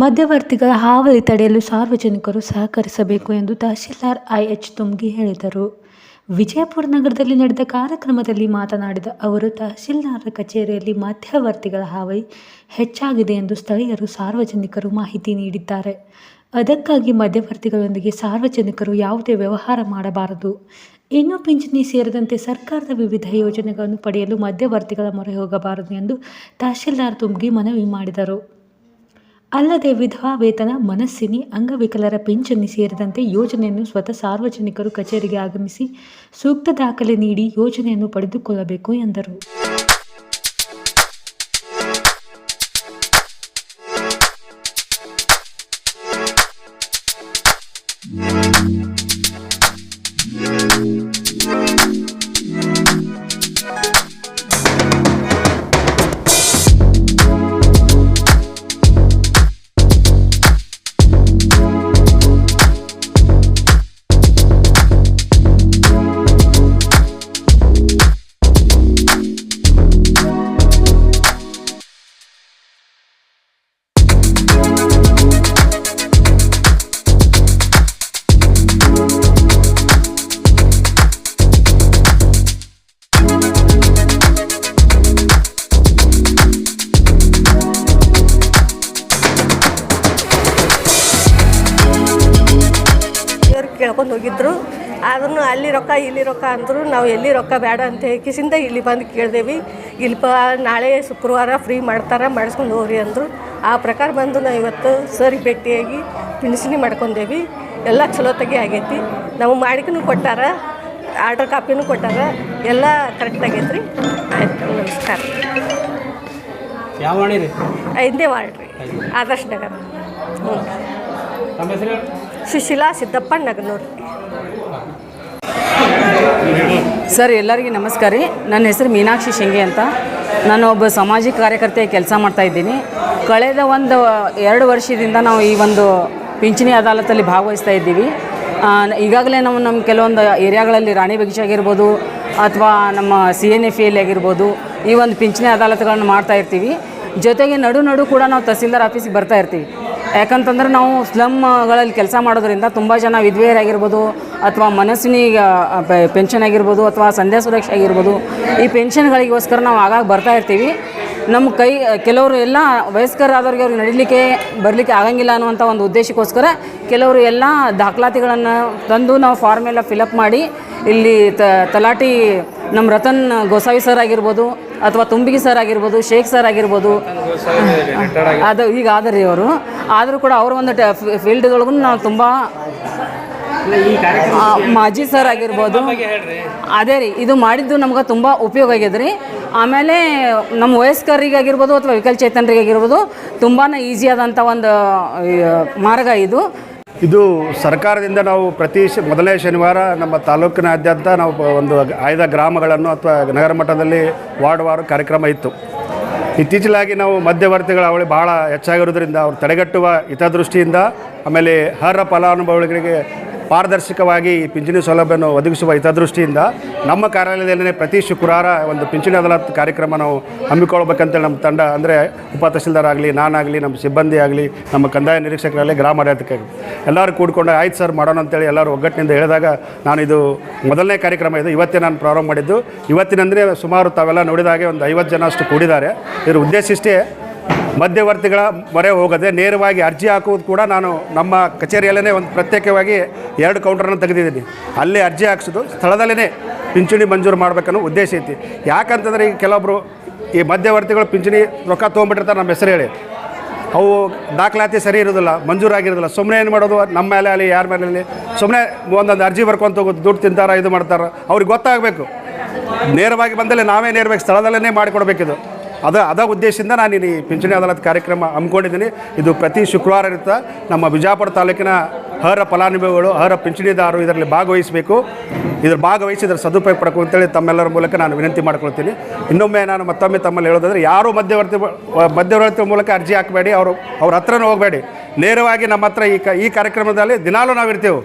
ಮಧ್ಯವರ್ತಿಗಳ ಹಾವಳಿ ತಡೆಯಲು ಸಾರ್ವಜನಿಕರು ಸಹಕರಿಸಬೇಕು ಎಂದು ತಹಶೀಲ್ದಾರ್ ಐಎಚ್ ತುಮ್ಗಿ ಹೇಳಿದರು. ವಿಜಯಪುರ ನಗರದಲ್ಲಿ ನಡೆದ ಕಾರ್ಯಕ್ರಮದಲ್ಲಿ ಮಾತನಾಡಿದ ಅವರು, ತಹಶೀಲ್ದಾರರ ಕಚೇರಿಯಲ್ಲಿ ಮಧ್ಯವರ್ತಿಗಳ ಹಾವಳಿ ಹೆಚ್ಚಾಗಿದೆ ಎಂದು ಸ್ಥಳೀಯರು ಸಾರ್ವಜನಿಕರು ಮಾಹಿತಿ ನೀಡಿದ್ದಾರೆ. ಅದಕ್ಕಾಗಿ ಮಧ್ಯವರ್ತಿಗಳೊಂದಿಗೆ ಸಾರ್ವಜನಿಕರು ಯಾವುದೇ ವ್ಯವಹಾರ ಮಾಡಬಾರದು. ಇನ್ನು ಪಿಂಚಣಿ ಸೇರಿದಂತೆ ಸರ್ಕಾರದ ವಿವಿಧ ಯೋಜನೆಗಳನ್ನು ಪಡೆಯಲು ಮಧ್ಯವರ್ತಿಗಳ ಮೊರೆ ಹೋಗಬಾರದು ಎಂದು ತಹಶೀಲ್ದಾರ್ ತುಮ್ಗಿ ಮನವಿ ಮಾಡಿದರು. ಅಲ್ಲದೆ ವಿಧವಾ ವೇತನ, ಮನಸ್ಸಿನಿ, ಅಂಗವಿಕಲರ ಪಿಂಚಣಿ ಸೇರಿದಂತೆ ಯೋಜನೆಯನ್ನು ಸ್ವತಃ ಸಾರ್ವಜನಿಕರು ಕಚೇರಿಗೆ ಆಗಮಿಸಿ ಸೂಕ್ತ ದಾಖಲೆ ನೀಡಿ ಯೋಜನೆಯನ್ನು ಪಡೆದುಕೊಳ್ಳಬೇಕು ಎಂದರು. ಕೇಳ್ಕೊಂಡು ಹೋಗಿದ್ರು. ಆದ್ರೂ ಅಲ್ಲಿ ರೊಕ್ಕ ಇಲ್ಲಿ ರೊಕ್ಕ ಅಂದರು. ನಾವು ಎಲ್ಲಿ ರೊಕ್ಕ ಬೇಡ ಅಂತ ಹೇಕಿಸಿಂದ ಇಲ್ಲಿ ಬಂದು ಕೇಳಿದೆವು. ಇಲ್ಲಿ ನಾಳೆ ಶುಕ್ರವಾರ ಫ್ರೀ ಮಾಡ್ತಾರೆ, ಮಾಡಿಸ್ಕೊಂಡು ಹೋಗ್ರಿ ಅಂದರು. ಆ ಪ್ರಕಾರ ಬಂದು ನಾವು ಇವತ್ತು ಸರಿ ಭೇಟಿಯಾಗಿ ಪಿಂಚಣಿ ಮಾಡ್ಕೊಂಡೇವಿ. ಎಲ್ಲ ಚಲೋತ್ತಾಗಿ ಆಗೈತಿ. ನಾವು ಮಾಡಿಕೂ ಕೊಟ್ಟಾರ, ಆರ್ಡರ್ ಕಾಪಿನೂ ಕೊಟ್ಟಾರ, ಎಲ್ಲ ಕರೆಕ್ಟ್ ಆಗೈತೆ ರೀ. ಆಯ್ತು, ನಮಸ್ಕಾರ. ಯಾವ ವಾರ್ಡ್ ರೀ? 5ನೇ ವಾರ್ಡ್ ರೀ, ಆದರ್ಶ ನಗರ. ಸುಶೀಲಾ ಸಿದ್ದಪ್ಪ ನಗನೂರು. ಸರ್, ಎಲ್ಲರಿಗೂ ನಮಸ್ಕಾರ ರೀ. ನನ್ನ ಹೆಸರು ಮೀನಾಕ್ಷಿ ಶಿಂಗೆ ಅಂತ. ನಾನು ಒಬ್ಬ ಸಾಮಾಜಿಕ ಕಾರ್ಯಕರ್ತೆಯಾಗಿ ಕೆಲಸ ಮಾಡ್ತಾಯಿದ್ದೀನಿ. ಕಳೆದ 2 ವರ್ಷದಿಂದ ನಾವು ಈ ಒಂದು ಪಿಂಚಣಿ ಅದಾಲತಲ್ಲಿ ಭಾಗವಹಿಸ್ತಾ ಇದ್ದೀವಿ. ಈಗಾಗಲೇ ನಾವು ನಮ್ಮ ಕೆಲವೊಂದು ಏರಿಯಾಗಳಲ್ಲಿ ರಾಣಿ ಬಗೀಚ ಆಗಿರ್ಬೋದು ಅಥವಾ ನಮ್ಮ CNFL ಆಗಿರ್ಬೋದು, ಈ ಒಂದು ಪಿಂಚಣಿ ಅದಾಲತ್ಗಳನ್ನು ಮಾಡ್ತಾ ಇರ್ತೀವಿ. ಜೊತೆಗೆ ನಡು ಕೂಡ ನಾವು ತಹಸೀಲ್ದಾರ್ ಆಫೀಸಿಗೆ ಬರ್ತಾ ಇರ್ತೀವಿ. ಯಾಕಂತಂದ್ರೆ ನಾವು ಸ್ಲಮ್ಗಳಲ್ಲಿ ಕೆಲಸ ಮಾಡೋದ್ರಿಂದ ತುಂಬ ಜನ ವಿಧವೆಯರಾಗಿರ್ಬೋದು ಅಥವಾ ಮನಸ್ಸಿನ ಪೆನ್ಷನ್ ಆಗಿರ್ಬೋದು ಅಥವಾ ಸಂಧ್ಯಾ ಸುರಕ್ಷೆ ಆಗಿರ್ಬೋದು, ಈ ಪೆನ್ಷನ್ಗಳಿಗೋಸ್ಕರ ನಾವು ಆಗಾಗ ಬರ್ತಾ ಇರ್ತೀವಿ. ನಮ್ಮ ಕೆಲವರು ಎಲ್ಲ ವಯಸ್ಕರಾದವ್ರಿಗೆ ಅವ್ರಿಗೆ ನಡೀಲಿಕ್ಕೆ ಬರಲಿಕ್ಕೆ ಆಗಂಗಿಲ್ಲ ಅನ್ನುವಂಥ ಒಂದು ಉದ್ದೇಶಕ್ಕೋಸ್ಕರ ಕೆಲವರು ಎಲ್ಲ ದಾಖಲಾತಿಗಳನ್ನು ತಂದು ನಾವು ಫಾರ್ಮ್ ಎಲ್ಲ ಫಿಲಪ್ ಮಾಡಿ ಇಲ್ಲಿ ತಲಾಟಿ ನಮ್ಮ ರತನ್ ಗೋಸಾವಿ ಸರ್ ಆಗಿರ್ಬೋದು ಅಥವಾ ತುಂಬಿಗಿ ಸರ್ ಆಗಿರ್ಬೋದು, ಶೇಖ್ ಸರ್ ಆಗಿರ್ಬೋದು, ಅದು ಈಗ ಆದರಿ ಅವರು. ಆದರೂ ಕೂಡ ಅವರ ಒಂದು ಫೀಲ್ಡ್ದೊಳಗೂ ನಾವು ತುಂಬ ಮಾಜಿ ಸರ್ ಆಗಿರ್ಬೋದು, ಅದೇ ರೀ, ಇದು ಮಾಡಿದ್ದು ನಮ್ಗೆ ತುಂಬ ಉಪಯೋಗ ಆಗ್ಯದ ರೀ. ಆಮೇಲೆ ನಮ್ಮ ವಯಸ್ಕರಿಗಾಗಿರ್ಬೋದು ಅಥವಾ ವಿಕಲಚೇತನರಿಗಾಗಿರ್ಬೋದು ತುಂಬಾ ಈಸಿ ಆದಂಥ ಒಂದು ಮಾರ್ಗ ಇದು. ಸರ್ಕಾರದಿಂದ ನಾವು ಪ್ರತಿ ಮೊದಲನೇ ಶನಿವಾರ ನಮ್ಮ ತಾಲೂಕಿನಾದ್ಯಂತ ನಾವು ಒಂದು ಆಯ್ದ ಗ್ರಾಮಗಳನ್ನು ಅಥವಾ ನಗರ ಮಟ್ಟದಲ್ಲಿ ವಾರ್ಡ್ ಕಾರ್ಯಕ್ರಮ ಇತ್ತು. ಇತ್ತೀಚಲಾಗಿ ನಾವು ಮಧ್ಯವರ್ತಿಗಳ ಅವಳಿ ಭಾಳ ಹೆಚ್ಚಾಗಿರೋದ್ರಿಂದ ಅವ್ರು ತಡೆಗಟ್ಟುವ ಹಿತದೃಷ್ಟಿಯಿಂದ, ಆಮೇಲೆ ಅರ್ಹ ಫಲಾನುಭವಿಗಳಿಗೆ ಪಾರದರ್ಶಕವಾಗಿ ಈ ಪಿಂಚಣಿ ಸೌಲಭ್ಯವನ್ನು ಒದಗಿಸುವ ಹಿತದೃಷ್ಟಿಯಿಂದ ನಮ್ಮ ಕಾರ್ಯಾಲಯದಲ್ಲೇ ಪ್ರತಿ ಶುಕ್ರವಾರ ಒಂದು ಪಿಂಚಣಿ ಅದಾಲತ್ ಕಾರ್ಯಕ್ರಮ ನಾವು ಹಮ್ಮಿಕೊಳ್ಬೇಕಂತೇಳಿ ನಮ್ಮ ತಂಡ, ಅಂದರೆ ಉಪ ತಹಶೀಲ್ದಾರ್ ಆಗಲಿ, ನಾನಾಗಲಿ, ನಮ್ಮ ಸಿಬ್ಬಂದಿ ಆಗಲಿ, ನಮ್ಮ ಕಂದಾಯ ನಿರೀಕ್ಷಕರಾಗಲಿ, ಗ್ರಾಮ ಆಡಳಿತಕ್ಕಾಗಲಿ ಎಲ್ಲರೂ ಕೂಡ್ಕೊಂಡು ಆಯ್ತು ಸರ್ ಮಾಡೋಣ ಅಂತೇಳಿ ಎಲ್ಲರೂ ಒಗ್ಗಟ್ಟಿನಿಂದ ಹೇಳಿದಾಗ ನಾನು ಇದು ಮೊದಲನೇ ಕಾರ್ಯಕ್ರಮ ಇದು ಇವತ್ತೇ ನಾನು ಪ್ರಾರಂಭ ಮಾಡಿದ್ದು. ಇವತ್ತಿನಂದರೆ ಸುಮಾರು ತಾವೆಲ್ಲ ನೋಡಿದಾಗೆ ಒಂದು 50 ಜನ ಅಷ್ಟು ಕೂಡಿದ್ದಾರೆ. ಇದರ ಉದ್ದೇಶ ಇಷ್ಟೇ, ಮಧ್ಯವರ್ತಿಗಳ ಮೊರೆ ಹೋಗದೆ ನೇರವಾಗಿ ಅರ್ಜಿ ಹಾಕುವುದು ಕೂಡ ನಾನು ನಮ್ಮ ಕಚೇರಿಯಲ್ಲೇ ಒಂದು ಪ್ರತ್ಯೇಕವಾಗಿ 2 ಕೌಂಟರನ್ನು ತೆಗೆದಿದ್ದೀನಿ. ಅಲ್ಲೇ ಅರ್ಜಿ ಹಾಕ್ಸೋದು, ಸ್ಥಳದಲ್ಲೇ ಪಿಂಚಣಿ ಮಂಜೂರು ಮಾಡಬೇಕನ್ನೋ ಉದ್ದೇಶ ಐತಿ. ಯಾಕಂತಂದರೆ ಈಗ ಕೆಲವೊಬ್ಬರು ಈ ಮಧ್ಯವರ್ತಿಗಳು ಪಿಂಚಣಿ ರೊಕ್ಕ ತೊಗೊಂಬಿಟ್ಟಿರ್ತಾರೆ ನಮ್ಮ ಹೆಸರು ಹೇಳಿ, ಅವು ದಾಖಲಾತಿ ಸರಿ ಇರೋದಿಲ್ಲ, ಮಂಜೂರಾಗಿರೋದಿಲ್ಲ. ಸುಮ್ಮನೆ ಏನು ಮಾಡೋದು, ನಮ್ಮ ಮೇಲೆ ಅಲ್ಲಿ ಯಾರ ಮೇಲೆ ಅಲ್ಲಿ ಸುಮ್ಮನೆ ಒಂದೊಂದು ಅರ್ಜಿ ಬರ್ಕೊತ ಹೋಗೋದು, ದುಡ್ಡು ತಿಂತಾರೆ, ಇದು ಮಾಡ್ತಾರೆ. ಅವ್ರಿಗೆ ಗೊತ್ತಾಗಬೇಕು, ನೇರವಾಗಿ ಬಂದಲ್ಲೇ ನಾವೇ ನೇರವಾಗಿ ಸ್ಥಳದಲ್ಲೇ ಮಾಡಿಕೊಡ್ಬೇಕಿದು. ಅದ ಉದ್ದೇಶದಿಂದ ನಾನು ಈ ಪಿಂಚಣಿ ಅದಾಲತ್ ಕಾರ್ಯಕ್ರಮ ಹಮ್ಮಿಕೊಂಡಿದ್ದೀನಿ. ಇದು ಪ್ರತಿ ಶುಕ್ರವಾರ ಇರುತ್ತೆ. ನಮ್ಮ ವಿಜಯಪುರ ತಾಲೂಕಿನ ಅರ್ಹ ಫಲಾನುಭವಿಗಳು, ಅರ್ಹ ಪಿಂಚಣಿದಾರರು ಇದರಲ್ಲಿ ಭಾಗವಹಿಸಬೇಕು. ಭಾಗವಹಿಸಿ ಇದರ ಸದುಪಯೋಗ ಪಡ್ಕೊ ಅಂತೇಳಿ ತಮ್ಮೆಲ್ಲರ ಮೂಲಕ ನಾನು ವಿನಂತಿ ಮಾಡ್ಕೊಳ್ತೀನಿ. ಇನ್ನೊಮ್ಮೆ ನಾನು ಮತ್ತೊಮ್ಮೆ ತಮ್ಮಲ್ಲಿ ಹೇಳೋದಾದರೆ, ಯಾರೂ ಮಧ್ಯವರ್ತಿ ಮೂಲಕ ಅರ್ಜಿ ಹಾಕಬೇಡಿ, ಅವ್ರ ಹತ್ರನೂ ಹೋಗಬೇಡಿ. ನೇರವಾಗಿ ನಮ್ಮ ಹತ್ರ ಈ ಕಾರ್ಯಕ್ರಮದಲ್ಲಿ ದಿನಾಲೂ ನಾವು ಇರ್ತೇವೆ.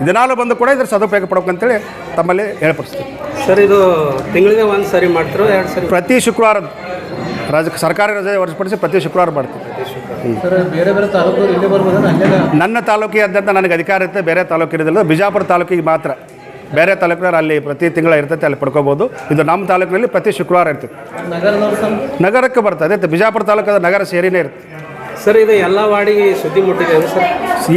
ದಿನಾಲೂ ಬಂದು ಕೂಡ ಇದ್ರ ಸದುಪಯೋಗ ಪಡ್ಬೇಕಂತೇಳಿ ತಮ್ಮಲ್ಲಿ ಹೇಳ್ಪಡಿಸ್ತೀವಿ. ಸರ್, ಇದು ತಿಂಗಳಿಗೆ 1 ಸರಿ ಮಾಡ್ತಿರೋ 2 ಸರಿ? ಪ್ರತಿ ಶುಕ್ರವಾರ ಸರ್ಕಾರಿ ರಜೆ ಹೊರತುಪಡಿಸಿ ಪ್ರತಿ ಶುಕ್ರವಾರ ಮಾಡ್ತೀವಿ. ಸರ್ ಬೇರೆ ಬೇರೆ ತಾಲೂಕು ಇಲ್ಲೇ ಬರ್ಬೋದಾ ಅಲ್ಲೇ? ನನ್ನ ತಾಲೂಕಿಯಾದ್ಯಂತ ನನಗೆ ಅಧಿಕಾರ ಇರುತ್ತೆ, ಬೇರೆ ತಾಲೂಕಿರೋದಿಲ್ಲ. ಬಿಜಾಪುರ ತಾಲೂಕಿಗೆ ಮಾತ್ರ. ಬೇರೆ ತಾಲೂಕಿನವ್ರು ಅಲ್ಲಿ ಪ್ರತಿ ತಿಂಗಳ ಇರ್ತೈತೆ, ಅಲ್ಲಿ ಪಡ್ಕೋಬೋದು. ಇದು ನಮ್ಮ ತಾಲೂಕಿನಲ್ಲಿ ಪ್ರತಿ ಶುಕ್ರವಾರ ಇರ್ತದೆ. ನಗರದವ್ರು ಸರ್ ನಗರಕ್ಕೆ ಬರ್ತದೆ. ಬಿಜಾಪುರ ತಾಲೂಕದ ನಗರ ಸೇರಿನೇ ಇರುತ್ತೆ. ಸರ್ ಇದು ಎಲ್ಲ ವಾರ್ಡಿಗೆ ಸುದ್ದಿ ಮುಟ್ಟಿದೆ ಸರ್?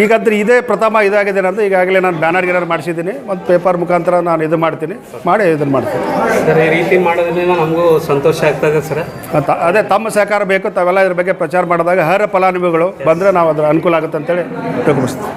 ಈಗಂದ್ರೆ ಇದೇ ಪ್ರಥಮ ಇದಾಗಿದೆ ಅಂತ. ಈಗಾಗಲೇ ನಾನು ಬ್ಯಾನರ್ ಗಿನರ್ ಮಾಡಿಸಿದ್ದೀನಿ, ಮತ್ತು ಪೇಪರ್ ಮುಖಾಂತರ ನಾನು ಇದು ಮಾಡ್ತೀನಿ, ಮಾಡಿ ಇದನ್ನು ಮಾಡ್ತೀನಿ. ಸರ್ ಈ ರೀತಿ ಮಾಡೋದ್ರಿಂದ ನಮಗೂ ಸಂತೋಷ ಆಗ್ತದೆ ಸರ್. ಅದೇ ತಮ್ಮ ಸಹಕಾರ ಬೇಕು. ತಾವೆಲ್ಲ ಇದ್ರ ಬಗ್ಗೆ ಪ್ರಚಾರ ಮಾಡಿದಾಗ ಅರ್ಹ ಫಲಾನುಭವಿಗಳು ಬಂದರೆ ನಾವು ಅದ್ರ ಅನುಕೂಲ ಆಗುತ್ತೆ ಅಂತೇಳಿ ತಿಳ್ಕೊಬಿಡ್ತೀವಿ.